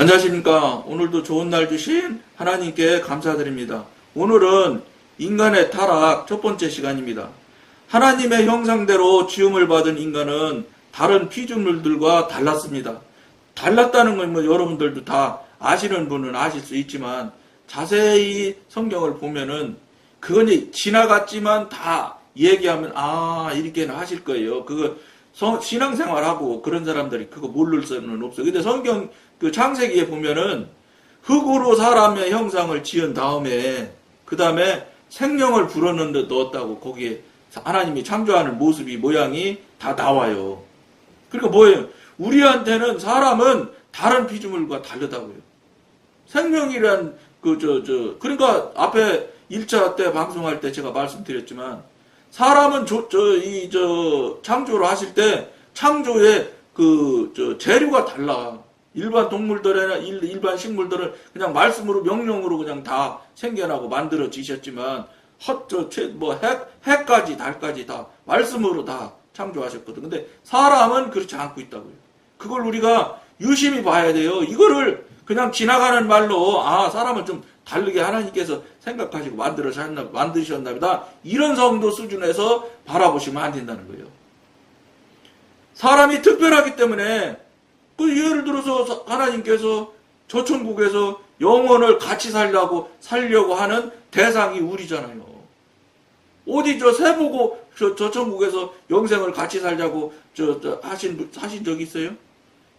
안녕하십니까. 오늘도 좋은 날 주신 하나님께 감사드립니다. 오늘은 인간의 타락 첫 번째 시간입니다. 하나님의 형상대로 지음을 받은 인간은 다른 피조물들과 달랐습니다. 달랐다는 건 여러분들도 다 아시는 분은 아실 수 있지만 자세히 성경을 보면은 그건 지나갔지만 다 얘기하면 이렇게는 하실 거예요. 그거 신앙생활하고 그런 사람들이 그거 모를 수는 없어요. 근데 성경 그 창세기에 보면은 흙으로 사람의 형상을 지은 다음에 그 다음에 생명을 불어넣었다고 거기에 하나님이 창조하는 모습이 모양이 다 나와요. 그러니까 뭐예요? 우리한테는 사람은 다른 피조물과 다르다고요. 생명이란 그러니까 앞에 1차 때 방송할 때 제가 말씀드렸지만 사람은 창조를 하실 때 창조의 재료가 달라. 일반 동물들이나 일반 식물들은 그냥 말씀으로 명령으로 그냥 다 생겨나고 만들어지셨지만 해까지 달까지 다 말씀으로 다 창조하셨거든. 근데 사람은 그렇지 않고 있다고요. 그걸 우리가 유심히 봐야 돼요. 이거를 그냥 지나가는 말로 사람은 좀 다르게 하나님께서 생각하시고 만드셨나 보다. 이런 정도 수준에서 바라보시면 안 된다는 거예요. 사람이 특별하기 때문에 예를 들어서 하나님께서 저 천국에서 영혼을 같이 살려고 하는 대상이 우리잖아요. 어디 새 보고 저 천국에서 영생을 같이 살자고 하신 적 있어요?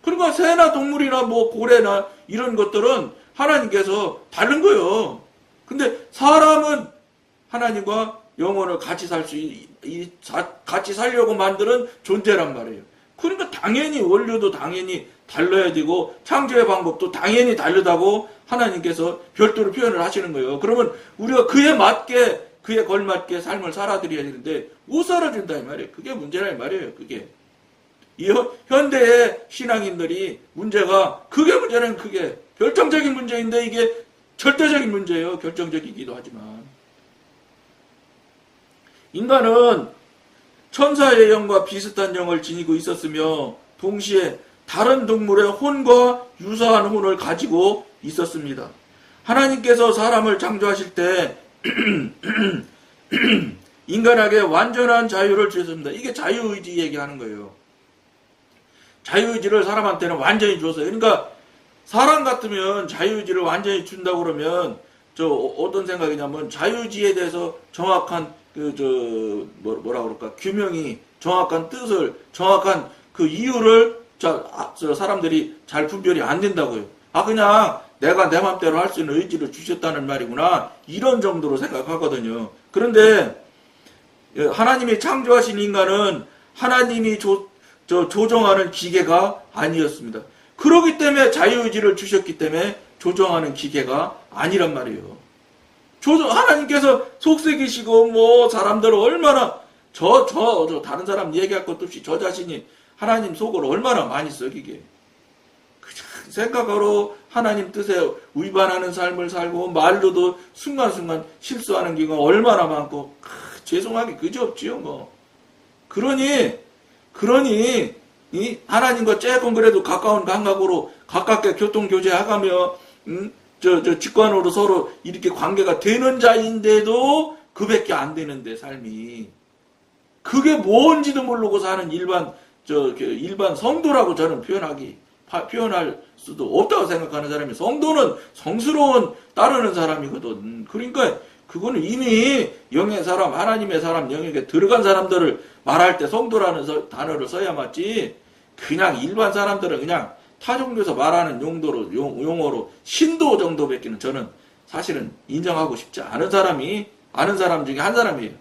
그러니까 새나 동물이나 고래나 이런 것들은 하나님께서 다른 거예요. 근데 사람은 하나님과 영혼을 같이 같이 살려고 만드는 존재란 말이에요. 그러니까 당연히 원료도 당연히 달라야 되고 창조의 방법도 당연히 다르다고 하나님께서 별도로 표현을 하시는 거예요. 그러면 우리가 그에 걸맞게 삶을 살아드려야 되는데 못 살아준다 이 말이에요. 그게 문제라 이 말이에요. 그게 이 현대의 신앙인들이 그게 문제는 그게 결정적인 문제인데 이게 절대적인 문제예요. 결정적이기도 하지만 인간은 천사의 영과 비슷한 영을 지니고 있었으며 동시에 다른 동물의 혼과 유사한 혼을 가지고 있었습니다. 하나님께서 사람을 창조하실 때 인간에게 완전한 자유를 주셨습니다. 이게 자유의지 얘기하는 거예요. 자유의지를 사람한테는 완전히 줬어요. 그러니까 사람 같으면 자유의지를 완전히 준다고 그러면 어떤 생각이냐면 자유의지에 대해서 정확한 규명이 정확한 뜻을 정확한 그 이유를 사람들이 잘 분별이 안 된다고요. 그냥 내가 내 맘대로 할 수 있는 의지를 주셨다는 말이구나 이런 정도로 생각하거든요. 그런데 하나님이 창조하신 인간은 하나님이 조정하는 기계가 아니었습니다. 그렇기 때문에 자유의지를 주셨기 때문에 조정하는 기계가 아니란 말이에요. 하나님께서 속삭이시고 사람들을 얼마나 다른 사람 얘기할 것도 없이 저 자신이 하나님 속을 얼마나 많이 썩이게 생각으로 하나님 뜻에 위반하는 삶을 살고 말로도 순간순간 실수하는 경우가 얼마나 많고 죄송하기 그지없지요. 그러니 이 하나님과 조금 그래도 가까운 감각으로 가깝게 교통교제하가며 직관으로 서로 이렇게 관계가 되는 자인데도 그밖에 안 되는데 삶이 그게 뭔지도 모르고 사는 일반 성도라고 저는 표현할 수도 없다고 생각하는 사람이 성도는 성스러운 따르는 사람이거든. 그러니까 그거는 이미 영의 사람, 하나님의 사람 영역에 들어간 사람들을 말할 때 성도라는 단어를 써야 맞지. 그냥 일반 사람들은 그냥 타종교에서 말하는 용어로 신도 정도밖에는 저는 사실은 인정하고 싶지 않은 사람 중에 한 사람이에요.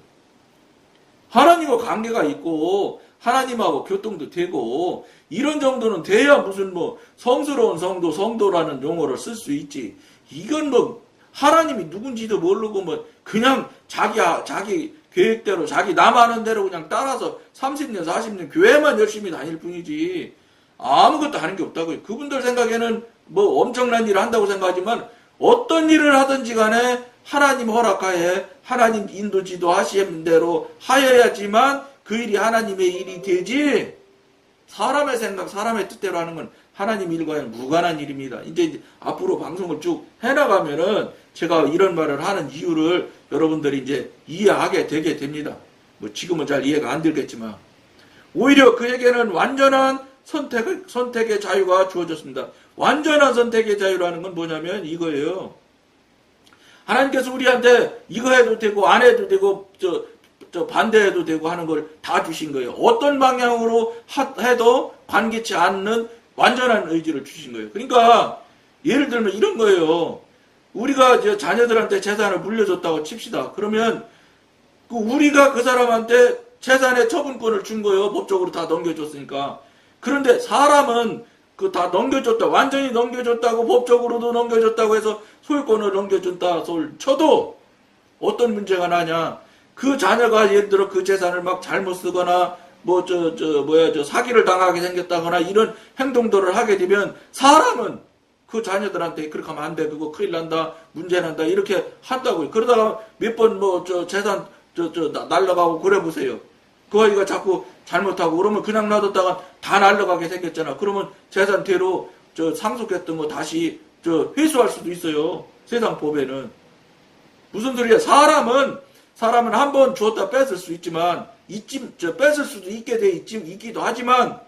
하나님과 관계가 있고 하나님하고 교통도 되고 이런 정도는 돼야 무슨 성스러운 성도라는 용어를 쓸 수 있지. 이건 하나님이 누군지도 모르고 그냥 자기 계획대로 자기 남하는 대로 그냥 따라서 30년 40년 교회만 열심히 다닐 뿐이지 아무것도 하는 게 없다고요. 그분들 생각에는 엄청난 일을 한다고 생각하지만 어떤 일을 하든지 간에 하나님 허락하에 하나님 인도 지도하시는 대로 하여야지만 그 일이 하나님의 일이 되지 사람의 생각, 사람의 뜻대로 하는 건 하나님 일과는 무관한 일입니다. 이제 앞으로 방송을 쭉 해나가면은 제가 이런 말을 하는 이유를 여러분들이 이제 이해하게 되게 됩니다. 뭐 지금은 잘 이해가 안 되겠지만 오히려 그에게는 완전한 선택의 자유가 주어졌습니다. 완전한 선택의 자유라는 건 뭐냐면 이거예요. 하나님께서 우리한테 이거 해도 되고 안 해도 되고 반대해도 되고 하는 걸 다 주신 거예요. 어떤 방향으로 해도 관계치 않는 완전한 의지를 주신 거예요. 그러니까 예를 들면 이런 거예요. 우리가 자녀들한테 재산을 물려줬다고 칩시다. 그러면 우리가 그 사람한테 재산의 처분권을 준 거예요. 법적으로 다 넘겨줬으니까. 그런데 사람은 그 다 넘겨줬다, 완전히 넘겨줬다고 법적으로도 넘겨줬다고 해서 소유권을 넘겨준다 소를 쳐도 어떤 문제가 나냐? 그 자녀가 예를 들어 그 재산을 막 잘못 쓰거나 사기를 당하게 생겼다거나 이런 행동들을 하게 되면 사람은 그 자녀들한테 그렇게 하면 안 돼, 그거 큰일 난다, 문제 난다 이렇게 한다고요. 그러다가 몇 번 재산 날라가고 그래 보세요. 그 아이가 자꾸 잘못하고 그러면 그냥 놔뒀다가 다 날라가게 생겼잖아. 그러면 재산대로 상속했던 거 다시 회수할 수도 있어요. 세상 법에는. 무슨 소리야? 사람은 한 번 주었다 뺏을 수 있지만 뺏을 수도 있기도 하지만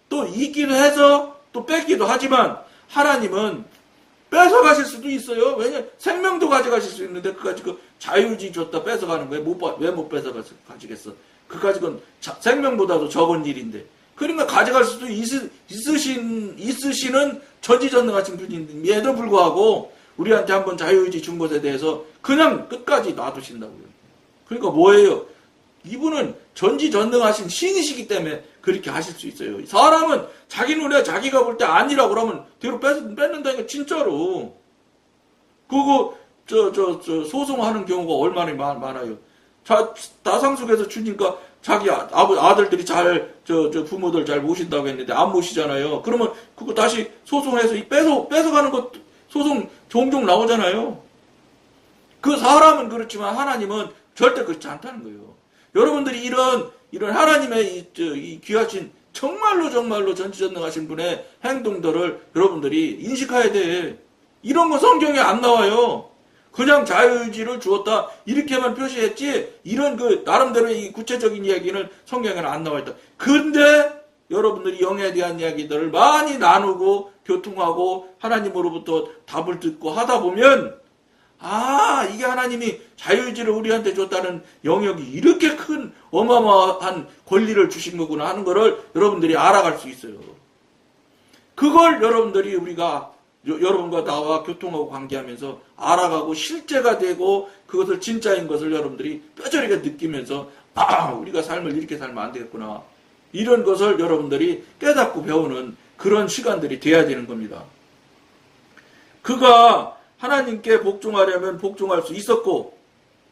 또 있기도 해서 또 뺏기도 하지만 하나님은 뺏어가실 수도 있어요. 왜냐 생명도 가져가실 수 있는데 그까지 그 자유지 줬다 뺏어가는 거예요. 왜 못 뺏어가시겠어? 그까지 건 생명보다도 적은 일인데. 그러니까 가져갈 수도 있으시는 전지전능하신 분인데도 불구하고 우리한테 한번 자유의지 준 것에 대해서 그냥 끝까지 놔두신다고요. 그러니까 뭐예요? 이분은 전지전능하신 신이시기 때문에 그렇게 하실 수 있어요. 사람은 자기 눈에 자기가 볼 때 아니라고 그러면 뒤로 뺏는다니까 진짜로. 그거 소송하는 경우가 얼마나 많아요. 다상속해서 주니까 자기 아들들이 부모들 잘 모신다고 했는데 안 모시잖아요. 그러면 그거 다시 소송해서 뺏어가는 것 소송 종종 나오잖아요. 그 사람은 그렇지만 하나님은 절대 그렇지 않다는 거예요. 여러분들이 이런 하나님의 이 귀하신 정말로 전지전능하신 분의 행동들을 여러분들이 인식해야 돼. 이런 거 성경에 안 나와요. 그냥 자유의지를 주었다 이렇게만 표시했지 이런 나름대로 이 구체적인 이야기는 성경에는 안 나와 있다. 근데 여러분들이 영에 대한 이야기들을 많이 나누고 교통하고 하나님으로부터 답을 듣고 하다 보면 이게 하나님이 자유의지를 우리한테 줬다는 영역이 이렇게 큰 어마어마한 권리를 주신 거구나 하는 거를 여러분들이 알아갈 수 있어요. 그걸 여러분들이 여러분과 나와 교통하고 관계하면서 알아가고 실제가 되고 그것을 진짜인 것을 여러분들이 뼈저리게 느끼면서 우리가 삶을 이렇게 살면 안 되겠구나. 이런 것을 여러분들이 깨닫고 배우는 그런 시간들이 돼야 되는 겁니다. 그가 하나님께 복종하려면 복종할 수 있었고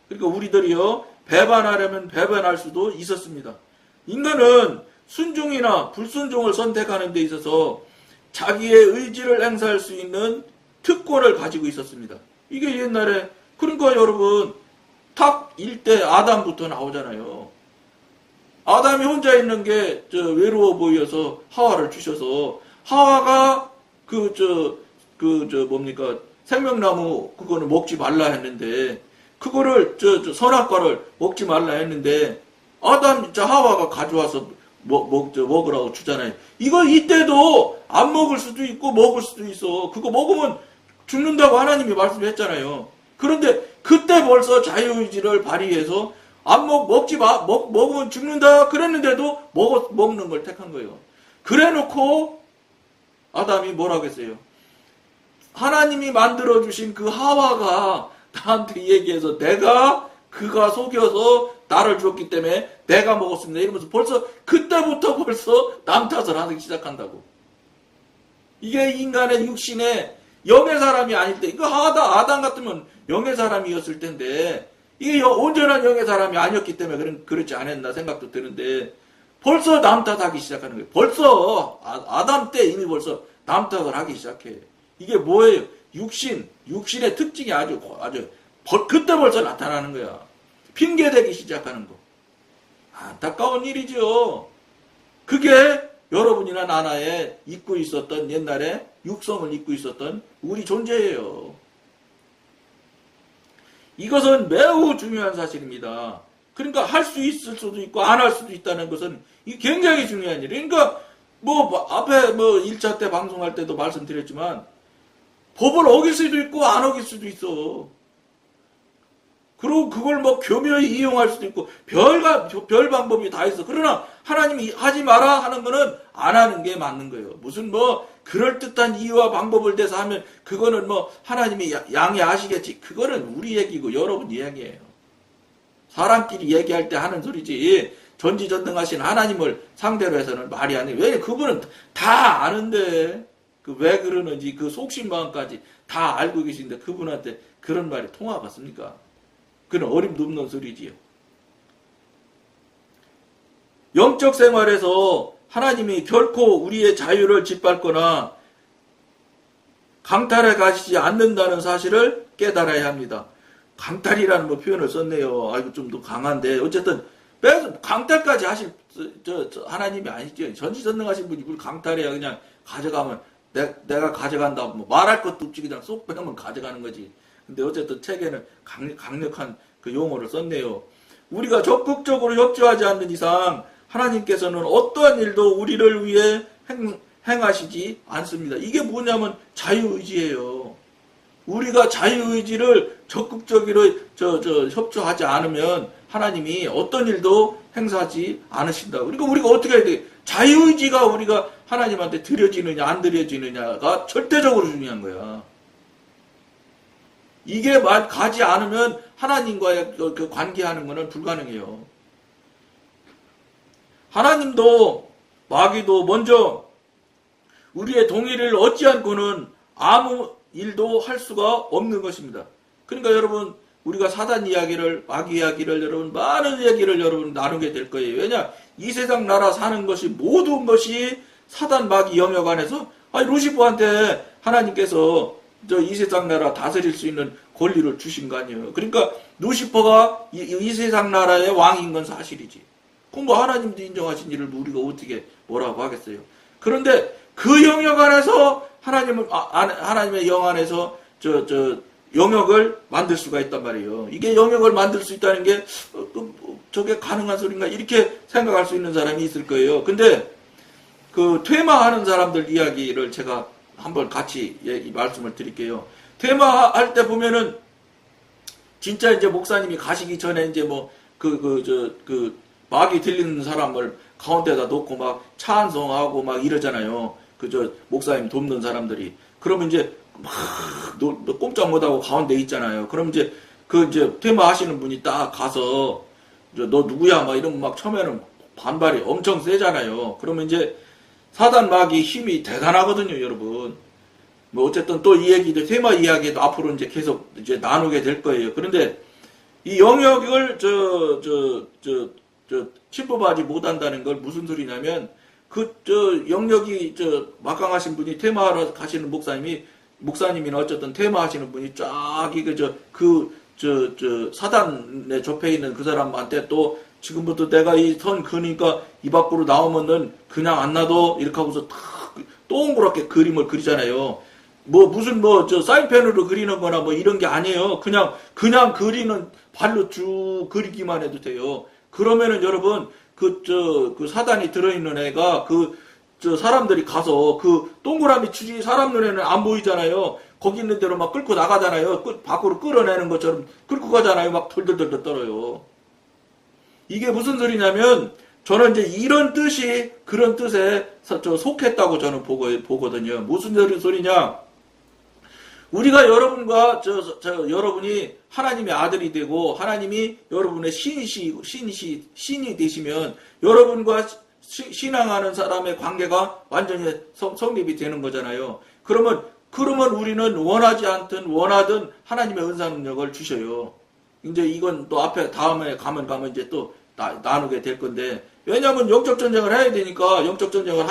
그러니까 우리들이요 배반하려면 배반할 수도 있었습니다. 인간은 순종이나 불순종을 선택하는 데 있어서 자기의 의지를 행사할 수 있는 특권을 가지고 있었습니다. 이게 옛날에 그러니까 여러분 탁 일대 아담부터 나오잖아요. 아담이 혼자 있는 게 외로워 보여서 하와를 주셔서 하와가 생명나무 그거는 먹지 말라 했는데 그거를 선악과를 먹지 말라 했는데 하와가 가져와서 먹으라고 주잖아요. 이거 이때도 안 먹을 수도 있고 먹을 수도 있어. 그거 먹으면 죽는다고 하나님이 말씀했잖아요. 그런데 그때 벌써 자유의지를 발휘해서 먹으면 죽는다 그랬는데도 먹는 걸 택한 거예요. 그래놓고 아담이 뭐라고 했어요? 하나님이 만들어주신 그 하와가 나한테 얘기해서 그가 속여서 나를 주었기 때문에 내가 먹었습니다. 이러면서 그때부터 남 탓을 하기 시작한다고. 이게 인간의 육신의 영의 사람이 아닐 때, 이거 아담 같으면 영의 사람이었을 텐데, 이게 온전한 영의 사람이 아니었기 때문에 그렇지 않았나 생각도 드는데, 벌써 남 탓하기 시작하는 거예요. 벌써, 아담 때 이미 벌써 남 탓을 하기 시작해. 이게 뭐예요? 육신의 특징이 그때 벌써 나타나는 거야. 핑계대기 시작하는 거. 안타까운 일이죠. 그게 여러분이나 나나에 잊고 있었던 옛날에 육성을 잊고 있었던 우리 존재예요. 이것은 매우 중요한 사실입니다. 그러니까 할 수 있을 수도 있고 안 할 수도 있다는 것은 이 굉장히 중요한 일이에요. 그러니까 앞에 1차 때 방송할 때도 말씀드렸지만 법을 어길 수도 있고 안 어길 수도 있어. 그리고 그걸 교묘히 이용할 수도 있고 별 방법이 다 있어. 그러나 하나님이 하지 마라 하는 거는 안 하는 게 맞는 거예요. 무슨 그럴듯한 이유와 방법을 대서 하면 그거는 하나님이 양해하시겠지. 그거는 우리 얘기고 여러분 이야기예요. 사람끼리 얘기할 때 하는 소리지. 전지전능하신 하나님을 상대로 해서는 말이 안 돼. 왜? 그분은 다 아는데 왜 그러는지 그 속신마음까지 다 알고 계신데 그분한테 그런 말이 통하겠습니까? 그건 어림도 없는 소리지요. 영적 생활에서 하나님이 결코 우리의 자유를 짓밟거나 강탈해 가시지 않는다는 사실을 깨달아야 합니다. 강탈이라는 표현을 썼네요. 아이고 좀 더 강한데 어쨌든 강탈까지 하실 하나님이 아니죠. 전지전능하신 분이 그걸 강탈해야 그냥 가져가면 내가 가져간다 말할 것도 없지 그냥 쏙 빼면 가져가는 거지. 근데 어쨌든 책에는 강력한 그 용어를 썼네요. 우리가 적극적으로 협조하지 않는 이상 하나님께서는 어떠한 일도 우리를 위해 행하시지 않습니다. 이게 뭐냐면 자유의지예요. 우리가 자유의지를 적극적으로 협조하지 않으면 하나님이 어떤 일도 행사하지 않으신다. 그러니까 우리가 어떻게 해야 돼? 자유의지가 우리가 하나님한테 드려지느냐 안 드려지느냐가 절대적으로 중요한 거야. 이게 가지 않으면 하나님과의 그 관계하는 것은 불가능해요. 하나님도 마귀도 먼저 우리의 동의를 얻지 않고는 아무 일도 할 수가 없는 것입니다. 그러니까 여러분 우리가 사단 이야기를 마귀 이야기를 여러분 많은 얘기를 여러분 나누게 될 거예요. 왜냐? 이 세상 나라 사는 것이 모든 것이 사단 마귀 영역 안에서 루시퍼한테 하나님께서 이 세상 나라 다스릴 수 있는 권리를 주신 거 아니에요. 그러니까 루시퍼가 이 세상 나라의 왕인 건 사실이지. 그럼 하나님도 인정하신 일을 우리가 어떻게 뭐라고 하겠어요. 그런데 그 영역 안에서 하나님의 영 안에서 영역을 만들 수가 있단 말이에요. 이게 영역을 만들 수 있다는 게 저게 가능한 소린가 이렇게 생각할 수 있는 사람이 있을 거예요. 근데 그 퇴마하는 사람들 이야기를 제가 한번 같이 말씀을 드릴게요. 퇴마할 때 보면은 진짜 이제 목사님이 가시기 전에 이제 마귀 들리는 사람을 가운데다 놓고 막 찬송하고 막 이러잖아요. 목사님 돕는 사람들이. 그러면 이제 막 꼼짝 못하고 가운데 있잖아요. 그럼 이제 퇴마하시는 분이 딱 가서 너 누구야 막 이러면 막 처음에는 반발이 엄청 세잖아요. 그러면 이제 사단 마귀 힘이 대단하거든요, 여러분. 어쨌든 또 이 얘기도 퇴마 이야기도 앞으로 이제 계속 이제 나누게 될 거예요. 그런데 이 영역을 침범하지 못한다는 걸 무슨 소리냐면 영역이 막강하신 분이 퇴마하러 가시는 목사님이나 어쨌든 퇴마하시는 분이 쫙 사단에 접해 있는 그 사람한테 또 지금부터 내가 이 선 그니까 이 밖으로 나오면은 그냥 안 놔둬 이렇게 하고서 탁 동그랗게 그림을 그리잖아요. 무슨 사인펜으로 그리는 거나 이런 게 아니에요. 그냥 그리는 발로 쭉 그리기만 해도 돼요. 그러면은 여러분 그 사단이 들어있는 애가 사람들이 가서 동그라미 추지 사람 눈에는 안 보이잖아요. 거기 있는 대로 막 끌고 나가잖아요. 밖으로 끌어내는 것처럼 끌고 가잖아요. 막 덜덜덜 떨어요. 이게 무슨 소리냐면 저는 이제 이런 뜻이 그런 뜻에 속했다고 저는 보거든요. 무슨 소리냐? 우리가 여러분과 여러분이 하나님의 아들이 되고 하나님이 여러분의 신이 되시면 여러분과 신앙하는 사람의 관계가 완전히 성립이 되는 거잖아요. 그러면 우리는 원하지 않든 원하든 하나님의 은사 능력을 주셔요. 이제 이건 또 앞에 다음에 가면 이제 또 나누게 될 건데, 왜냐하면 영적 전쟁을 해야 되니까 영적 전쟁을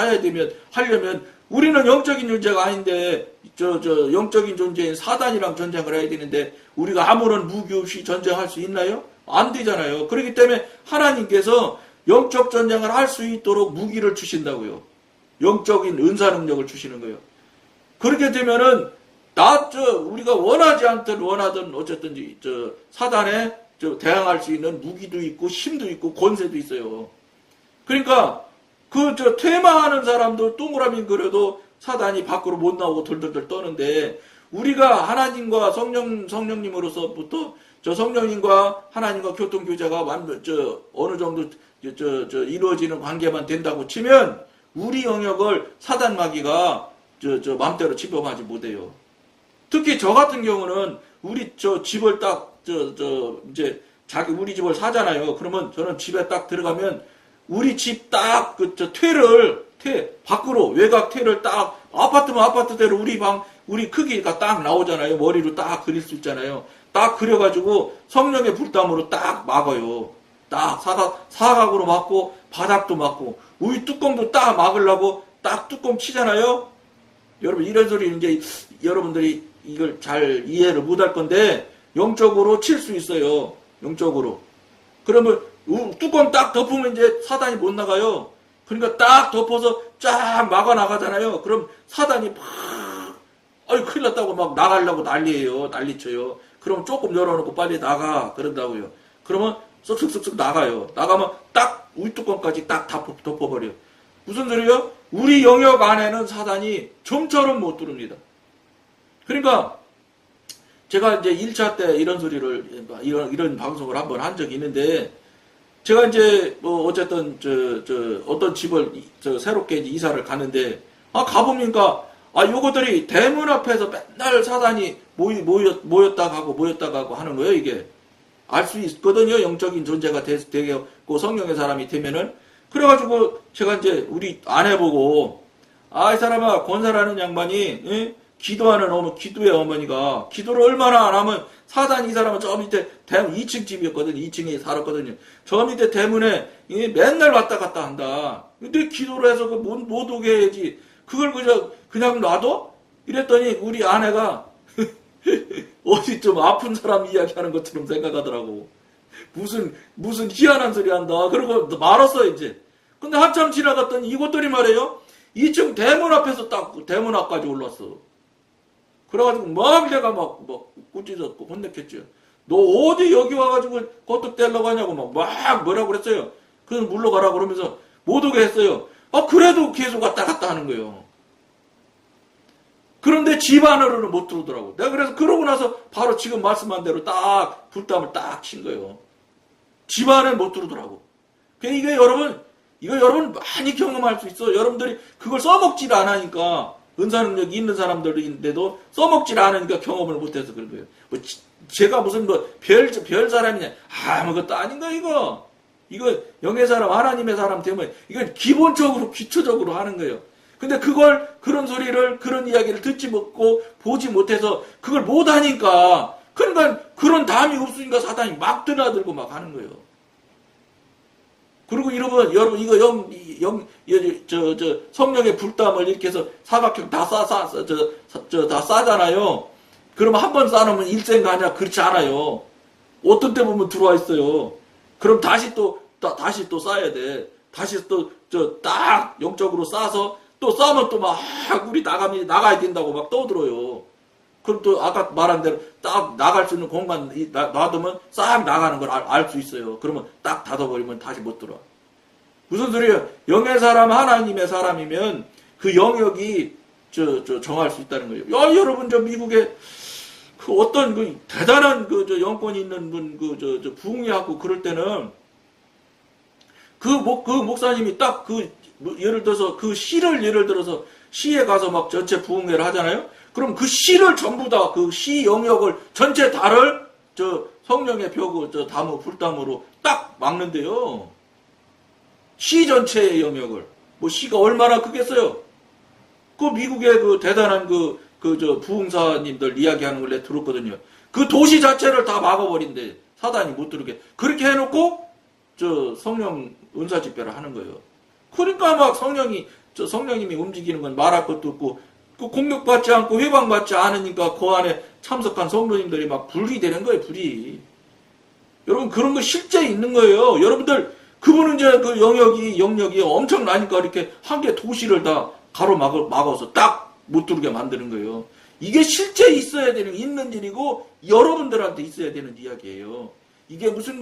하려면 우리는 영적인 존재가 아닌데 영적인 존재인 사단이랑 전쟁을 해야 되는데 우리가 아무런 무기 없이 전쟁할 수 있나요? 안 되잖아요. 그렇기 때문에 하나님께서 영적 전쟁을 할 수 있도록 무기를 주신다고요. 영적인 은사 능력을 주시는 거예요. 그렇게 되면은 우리가 원하든 어쨌든지 사단에 대항할 수 있는 무기도 있고 힘도 있고 권세도 있어요. 그러니까 퇴마하는 사람도 동그라미 그려도 사단이 밖으로 못 나오고 덜덜덜 떠는데, 우리가 하나님과 성령님으로서부터 성령님과 하나님과 교통교제가 어느 정도 이루어지는 관계만 된다고 치면 우리 영역을 사단 마귀가 마음대로 침범하지 못해요. 특히 저 같은 경우는 우리 집을 딱 이제 우리 집을 사잖아요. 그러면 저는 집에 딱 들어가면 우리 집 딱 밖으로 외곽 퇴를 딱 아파트면 아파트대로 우리 크기가 딱 나오잖아요. 머리로 딱 그릴 수 있잖아요. 딱 그려가지고 성령의 불담으로 딱 막아요. 딱 사각으로 막고 바닥도 막고 우리 뚜껑도 딱 막으려고 딱 뚜껑 치잖아요. 여러분 이런 소리 이제 여러분들이 이걸 잘 이해를 못할 건데 영적으로 칠 수 있어요. 영적으로. 그러면 뚜껑 딱 덮으면 이제 사단이 못 나가요. 그러니까 딱 덮어서 쫙 막아 나가잖아요. 그럼 사단이 큰일 났다고 막 나가려고 난리쳐요. 그럼 조금 열어놓고 빨리 나가 그런다고요. 그러면 쓱쓱쓱쓱 나가요. 나가면 딱 우리 뚜껑까지 딱 덮어버려요. 무슨 소리예요? 우리 영역 안에는 사단이 좀처럼 못 들어옵니다. 그러니까 제가 이제 1차 때 이런 소리를 이런 방송을 한번 한 적이 있는데, 제가 이제 어쨌든 어떤 집을 새롭게 이제 이사를 가는데 가보니까 요거들이 대문 앞에서 맨날 사단이 모였다 가고 하는 거예요. 이게 알 수 있거든요. 영적인 존재가 되고 성령의 사람이 되면은. 그래가지고 제가 이제 우리 아내 보고 이 사람아, 권사라는 양반이 기도하는 기도의 어머니가 기도를 얼마나 안 하면 사단이 이 사람은 저 밑에 2층 집이었거든요. 2층에 살았거든요. 저 밑에 대문에 맨날 왔다 갔다 한다. 근데 기도를 해서 못 오게 해야지. 그걸 그냥 놔둬? 이랬더니 우리 아내가 어디 좀 아픈 사람 이야기하는 것처럼 생각하더라고. 무슨 희한한 소리 한다. 그러고 말았어 이제. 근데 한참 지나갔더니 이것들이 말이에요. 2층 대문 앞에서 딱 대문 앞까지 올랐어. 그래가지고 막 내가 막 꾸짖었고 혼냈겠죠. 너 어디 여기 와가지고 거뜩대려고 하냐고 막 뭐라고 그랬어요. 그래서 물러가라 그러면서 못 오게 했어요. 그래도 계속 왔다 갔다 하는 거예요. 그런데 집 안으로는 못 들어오더라고. 내가 그래서 그러고 나서 바로 지금 말씀한 대로 딱 불담을 딱 친 거예요. 집 안에 못 들어오더라고. 이게 여러분 많이 경험할 수 있어. 여러분들이 그걸 써먹지를 않으니까, 은사 능력이 있는 사람들인데도 써먹지를 않으니까 경험을 못해서 그런 거예요. 제가 무슨 별 사람이냐? 아무것도 아닌가 이거. 이거 영의 사람, 하나님의 사람 되면 이건 기본적으로 기초적으로 하는 거예요. 근데 그런 소리를, 그런 이야기를 듣지 못고 보지 못해서 그걸 못하니까, 그러니까 그런 담이 없으니까 사단이 막 드나들고 막 하는 거예요. 그리고 여러분 이거 성령의 불담을 이렇게 해서 사각형 다 다 싸잖아요. 그러면 한 번 싸놓으면 일생 가냐? 그렇지 않아요. 어떤 때 보면 들어와 있어요. 그럼 다시 또 싸야 돼. 다시 딱 영적으로 싸서 또 싸면 또 막 우리 나가야 된다고 막 떠들어요. 그럼 또 아까 말한 대로 딱 나갈 수 있는 공간 놔두면 싹 나가는 걸 알 수 있어요. 그러면 딱 닫아버리면 다시 못 들어와. 무슨 소리예요? 영의 사람, 하나님의 사람이면 그 영역이 정할 수 있다는 거예요. 여러분 미국에 어떤 대단한 영권이 있는 분 부흥회하고 그럴 때는 그 목사님이 딱 예를 들어서 예를 들어서 시에 가서 막 전체 부흥회를 하잖아요. 그럼 그 시를 전부 다 그 시 영역을 전체 다를 성령의 벽 불담으로 딱 막는데요. 시 전체의 영역을 시가 얼마나 크겠어요. 미국의 대단한 부흥사님들 이야기하는 걸 내가 들었거든요. 그 도시 자체를 다 막아버린대. 사단이 못 들게. 그렇게 해놓고 성령 은사 집회를 하는 거예요. 그러니까 막 성령님이 움직이는 건 말할 것도 없고, 공격받지 않고 회방받지 않으니까 그 안에 참석한 성도님들이 막 불이 되는 거예요, 불이. 여러분, 그런 거 실제 있는 거예요. 여러분들, 그분은 이제 그 영역이 엄청나니까 이렇게 한 개 도시를 다 가로막아서 딱 못 들게 만드는 거예요. 이게 실제 있어야 되는, 있는 일이고, 여러분들한테 있어야 되는 이야기예요. 이게 무슨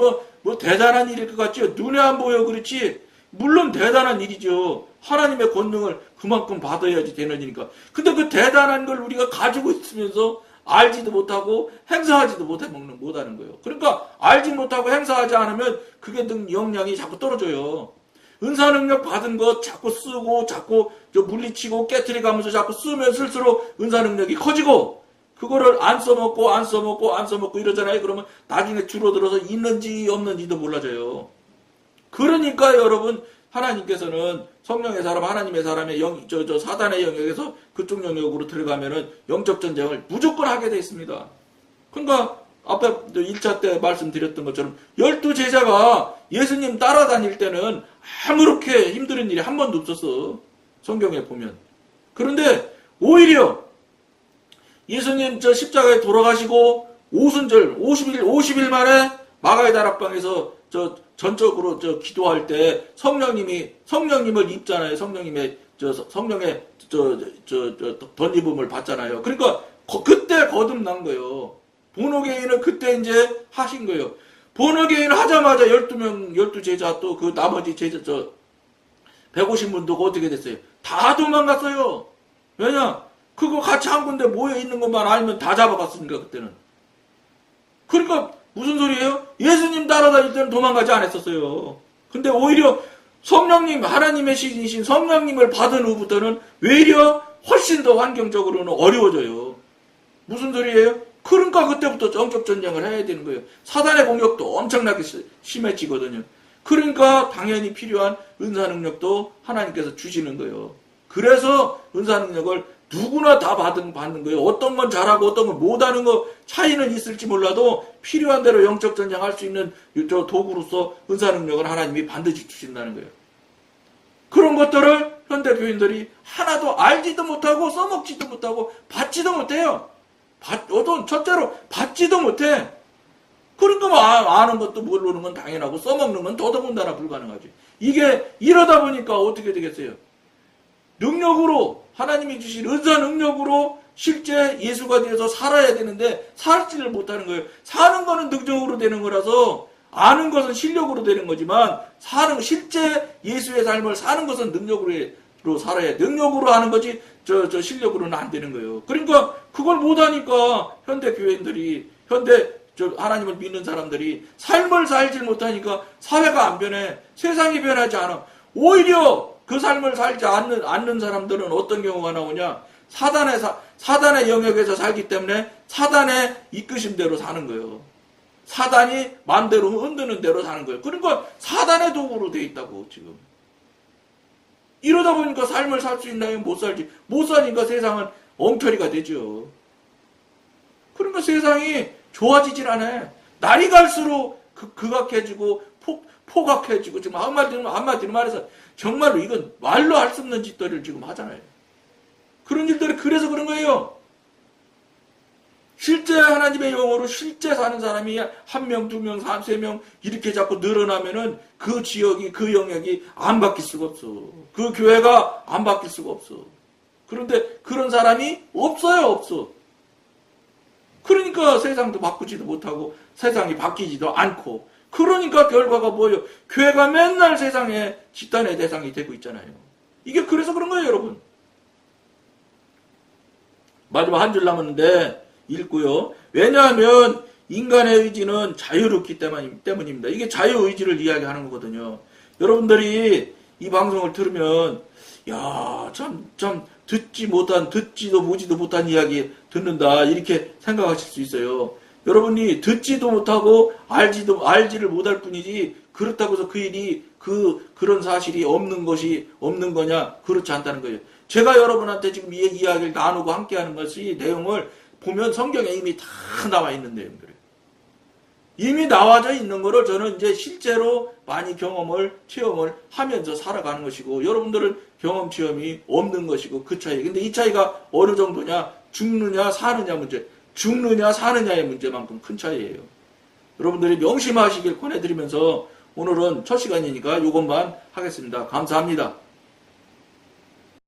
대단한 일일 것 같죠? 눈에 안 보여, 그렇지? 물론 대단한 일이죠. 하나님의 권능을 그만큼 받아야지 되는 일이니까. 근데 그 대단한 걸 우리가 가지고 있으면서 알지도 못하고 행사하지도 못하는 거예요. 그러니까 알지 못하고 행사하지 않으면 그게 역량이 자꾸 떨어져요. 은사 능력 받은 거 자꾸 쓰고 자꾸 물리치고 깨트려 가면서 자꾸 쓰면 쓸수록 은사 능력이 커지고 그거를 안 써먹고 이러잖아요. 그러면 나중에 줄어들어서 있는지 없는지도 몰라져요. 그러니까 여러분, 하나님께서는 성령의 사람, 하나님의 사람의 사단의 영역에서 그쪽 영역으로 들어가면은 영적 전쟁을 무조건 하게 돼 있습니다. 그러니까 앞에 1차 때 말씀드렸던 것처럼 12제자가 예수님 따라다닐 때는 아무렇게 힘든 일이 한 번도 없었어. 성경에 보면. 그런데 오히려 예수님 십자가에 돌아가시고 오순절 50일 만에 마가의 다락방에서 전적으로 기도할 때 성령님을 입잖아요. 성령의 덧입음을 받잖아요. 그러니까 그때 거듭난 거예요. 본어게인을 그때 이제 하신 거예요. 본어게인 하자마자 12제자 또 그 나머지 제자 150분도 어떻게 됐어요? 다 도망갔어요. 왜냐? 그거 같이 한 군데 모여 있는 것만 알면 다 잡아갔으니까 그때는. 그러니까 무슨 소리예요? 예수님 따라다닐 때는 도망가지 않았었어요. 근데 오히려 성령님, 하나님의 신이신 성령님을 받은 후부터는 외려 훨씬 더 환경적으로는 어려워져요. 무슨 소리예요? 그러니까 그때부터 영적 전쟁을 해야 되는 거예요. 사단의 공격도 엄청나게 심해지거든요. 그러니까 당연히 필요한 은사 능력도 하나님께서 주시는 거예요. 그래서 은사 능력을 누구나 다 받는 거예요. 어떤 건 잘하고 어떤 건 못하는 거 차이는 있을지 몰라도 필요한 대로 영적 전쟁할 수 있는 도구로서 은사 능력을 하나님이 반드시 주신다는 거예요. 그런 것들을 현대 교인들이 하나도 알지도 못하고 써먹지도 못하고 받지도 못해요. 첫째로 받지도 못해. 그러니까 아는 것도 모르는 건 당연하고 써먹는 건 더더군다나 불가능하지. 이게 이러다 보니까 어떻게 되겠어요? 능력으로 하나님이 주신 은사 능력으로 실제 예수가 되어서 살아야 되는데 살지를 못하는 거예요. 사는 거는 능력으로 되는 거라서 아는 것은 실력으로 되는 거지만 실제 예수의 삶을 사는 것은 능력으로 살아야 돼. 능력으로 하는 거지 실력으로는 안 되는 거예요. 그러니까 그걸 못하니까 현대 교인들이 하나님을 믿는 사람들이 삶을 살지 못하니까 사회가 안 변해. 세상이 변하지 않아. 오히려 그 삶을 살지 않는 사람들은 어떤 경우가 나오냐? 사단의 영역에서 살기 때문에 사단의 이끄심대로 사는 거예요. 사단이 마음대로 흔드는 대로 사는 거예요. 그러니까 사단의 도구로 돼 있다고 지금. 이러다 보니까 삶을 살 수 있나요? 못 살지. 못 사니까 세상은 엉터리가 되죠. 그러니까 세상이 좋아지질 않아요. 날이 갈수록 극악해지고 포각해지고 지금 한마디로 말해서 정말로 이건 말로 할 수 없는 짓들을 지금 하잖아요. 그런 일들이 그래서 그런 거예요. 실제 하나님의 영으로 실제 사는 사람이 1명, 2명, 3, 3명 이렇게 자꾸 늘어나면은 그 지역이, 그 영역이 안 바뀔 수가 없어. 그 교회가 안 바뀔 수가 없어. 그런데 그런 사람이 없어. 그러니까 세상도 바꾸지도 못하고 세상이 바뀌지도 않고 그러니까 결과가 뭐예요? 교회가 맨날 세상에 집단의 대상이 되고 있잖아요. 이게 그래서 그런 거예요, 여러분. 마지막 한 줄 남았는데 읽고요. 왜냐하면 인간의 의지는 자유롭기 때문입니다. 이게 자유의지를 이야기하는 거거든요. 여러분들이 이 방송을 들으면 참 듣지도 보지도 못한 이야기 듣는다 이렇게 생각하실 수 있어요. 여러분이 듣지도 못하고 알지를 못할 뿐이지 그렇다고 해서 그 일이 그런 사실이 없는 거냐? 그렇지 않다는 거예요. 제가 여러분한테 지금 이 이야기를 나누고 함께하는 것이 내용을 보면 성경에 이미 다 나와 있는 내용들이에요. 이미 나와져 있는 거를 저는 이제 실제로 많이 체험을 하면서 살아가는 것이고 여러분들은 경험 체험이 없는 것이고 그 차이. 근데 이 차이가 어느 정도냐? 죽느냐 사느냐 문제. 죽느냐 사느냐의 문제만큼 큰 차이예요. 여러분들이 명심하시길 권해드리면서 오늘은 첫 시간이니까 이것만 하겠습니다. 감사합니다.